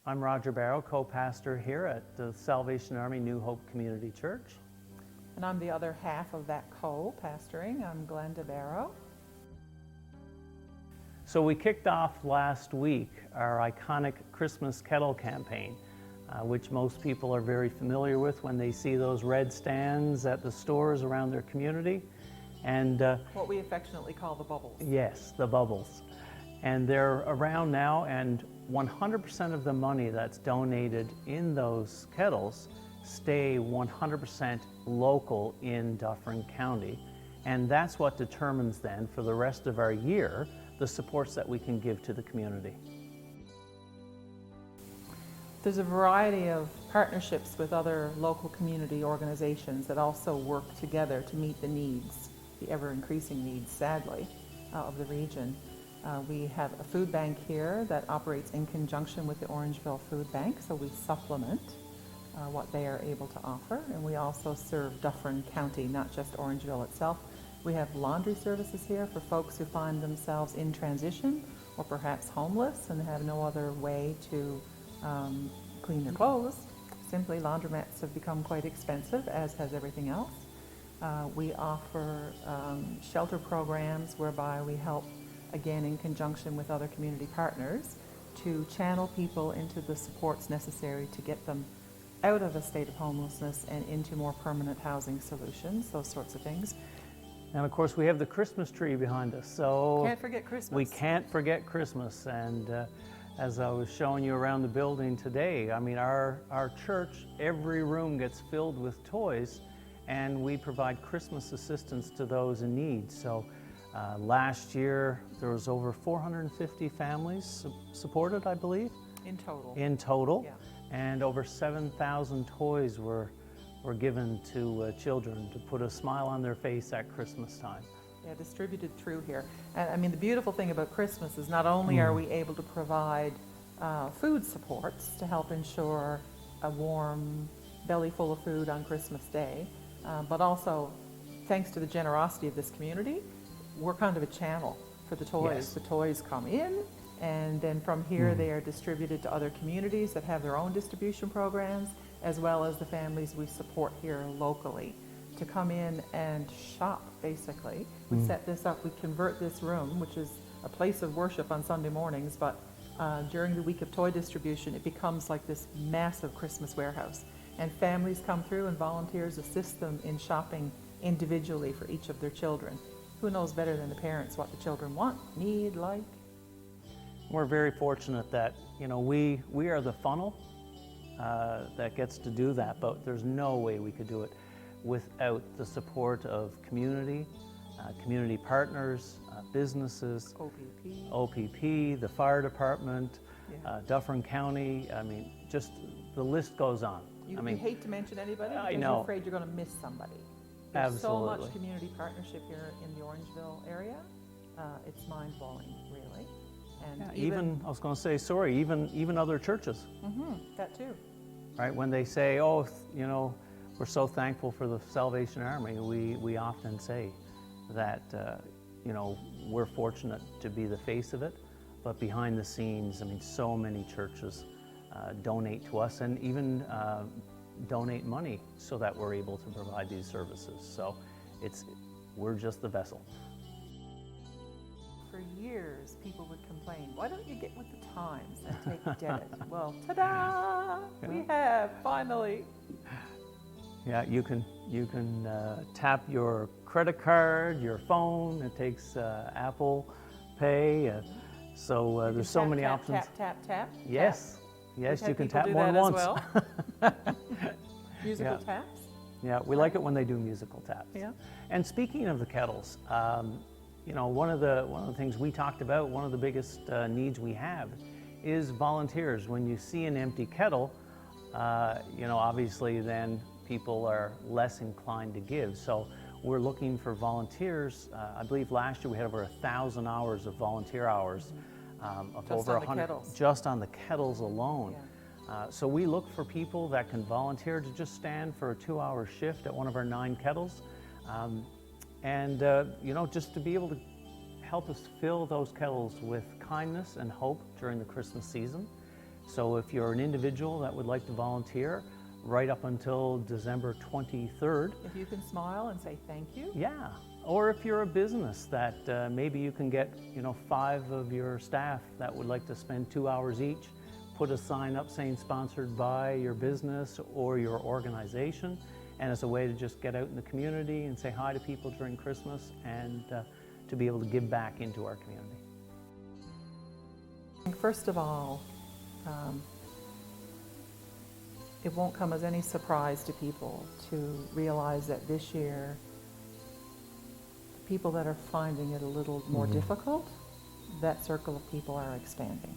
I'm Roger Barrow, co-pastor here at the Salvation Army New Hope Community Church. And I'm the other half of that co-pastoring. I'm Glenda Barrow. So we kicked off last week our iconic Christmas kettle campaign, which most people are very familiar with when they see those red stands at the stores around their community. And what we affectionately call the bubbles. Yes, the bubbles. And they're around now, and 100% of the money that's donated in those kettles stay 100% local in Dufferin County. And that's what determines then, for the rest of our year, the supports that we can give to the community. There's a variety of partnerships with other local community organizations that also work together to meet the needs, the ever-increasing needs, sadly, of the region. We have a food bank here that operates in conjunction with the Orangeville Food Bank, so we supplement what they are able to offer. And we also serve Dufferin County, not just Orangeville itself. We have laundry services here for folks who find themselves in transition or perhaps homeless and have no other way to clean their clothes. Simply, laundromats have become quite expensive, as has everything else. We offer shelter programs whereby we help, again in conjunction with other community partners, to channel people into the supports necessary to get them out of a state of homelessness and into more permanent housing solutions, those sorts of things. And of course we have the Christmas tree behind us, so Can't forget Christmas. we can't forget Christmas. And as I was showing you around the building today, I mean our church, every room gets filled with toys, and we provide Christmas assistance to those in need. So last year there was over 450 families supported, I believe. In total. Yeah. Yeah. And over 7,000 toys were given to children to put a smile on their face at Christmas time. Yeah, distributed through here. And I mean, the beautiful thing about Christmas is not only are we able to provide food supports to help ensure a warm belly full of food on Christmas Day, but also, thanks to the generosity of this community, we're kind of a channel for the toys. Yes. The toys come in, and then from here they are distributed to other communities that have their own distribution programs, as well as the families we support here locally to come in and shop, basically. We set this up, we convert this room, which is a place of worship on Sunday mornings, but during the week of toy distribution, it becomes like this massive Christmas warehouse. And families come through and volunteers assist them in shopping individually for each of their children. Who knows better than the parents what the children want, need, like? We're very fortunate that, you know, we are the funnel that gets to do that, but there's no way we could do it without the support of community partners, businesses, OPP, the fire department, Dufferin County. I mean, just the list goes on. You hate to mention anybody I because know. you're afraid you're going to miss somebody. There's Absolutely. so much community partnership here in the Orangeville area. It's mind-blowing, really. And Yeah, even I was going to say, sorry, even other churches, that too. right? When they say, oh, you know, we're so thankful for the Salvation Army, we often say that, you know, we're fortunate to be the face of it, but behind the scenes, I mean, so many churches donate to us and even donate money so that we're able to provide these services. So we're just the vessel. For years, people would complain, why don't you get with the times and take debit? Well, ta-da! We have, finally. Yeah, you can tap your credit card, your phone. It takes Apple Pay. So there's so many options. Tap. Yes, yes, you can tap do more than that once. as well. Musical taps. Yeah, we like it when they do musical taps. Yeah. And speaking of the kettles, you know, one of the things we talked about, one of the biggest needs we have is volunteers. When you see an empty kettle, you know, obviously then people are less inclined to give. So we're looking for volunteers. I believe last year we had over 1,000 hours of volunteer hours, of Just over on the 100 kettles. just on the kettles alone. Yeah. So we look for people that can volunteer to just stand for a 2-hour shift at one of our 9 kettles. And you know, just to be able to help us fill those kettles with kindness and hope during the Christmas season. So if you're an individual that would like to volunteer, right up until December 23rd. If you can smile and say thank you. Yeah. Or if you're a business that maybe you can get, 5 of your staff that would like to spend 2 hours each, put a sign up saying sponsored by your business or your organization, and it's a way to just get out in the community and say hi to people during Christmas and to be able to give back into our community. First of all, it won't come as any surprise to people to realize that this year, the people that are finding it a little more difficult, that circle of people are expanding.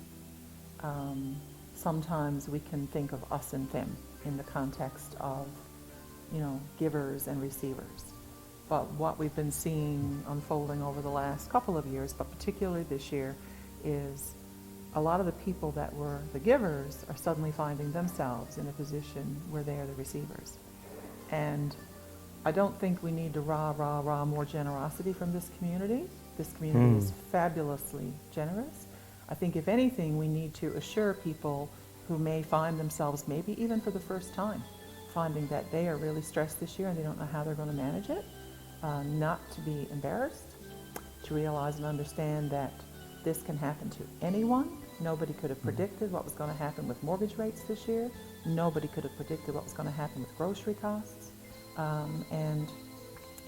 Sometimes we can think of us and them in the context of, givers and receivers. But what we've been seeing unfolding over the last couple of years, but particularly this year, is a lot of the people that were the givers are suddenly finding themselves in a position where they are the receivers. And I don't think we need to rah more generosity from this community. This community is fabulously generous. I think if anything, we need to assure people who may find themselves, maybe even for the first time, finding that they are really stressed this year and they don't know how they're going to manage it, not to be embarrassed, to realize and understand that this can happen to anyone. Nobody could have predicted what was going to happen with mortgage rates this year. Nobody could have predicted what was going to happen with grocery costs. And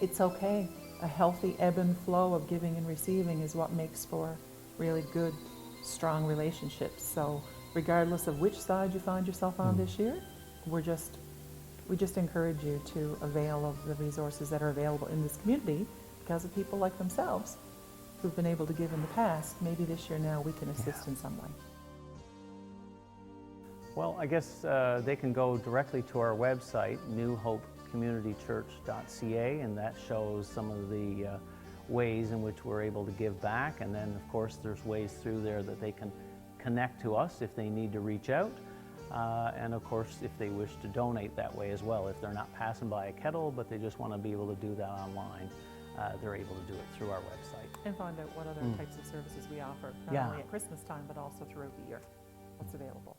it's okay. A healthy ebb and flow of giving and receiving is what makes for really good, strong relationships. So regardless of which side you find yourself on this year, we just encourage you to avail of the resources that are available in this community because of people like themselves who've been able to give in the past. Maybe this year now we can assist in some way. Well, I guess they can go directly to our website, newhopecommunitychurch.ca, and that shows some of the ways in which we're able to give back. And then, of course, there's ways through there that they can connect to us if they need to reach out. And of course, if they wish to donate that way as well. If they're not passing by a kettle, but they just want to be able to do that online, they're able to do it through our website. And find out what other types of services we offer, not only at Christmas time, but also throughout the year. What's available.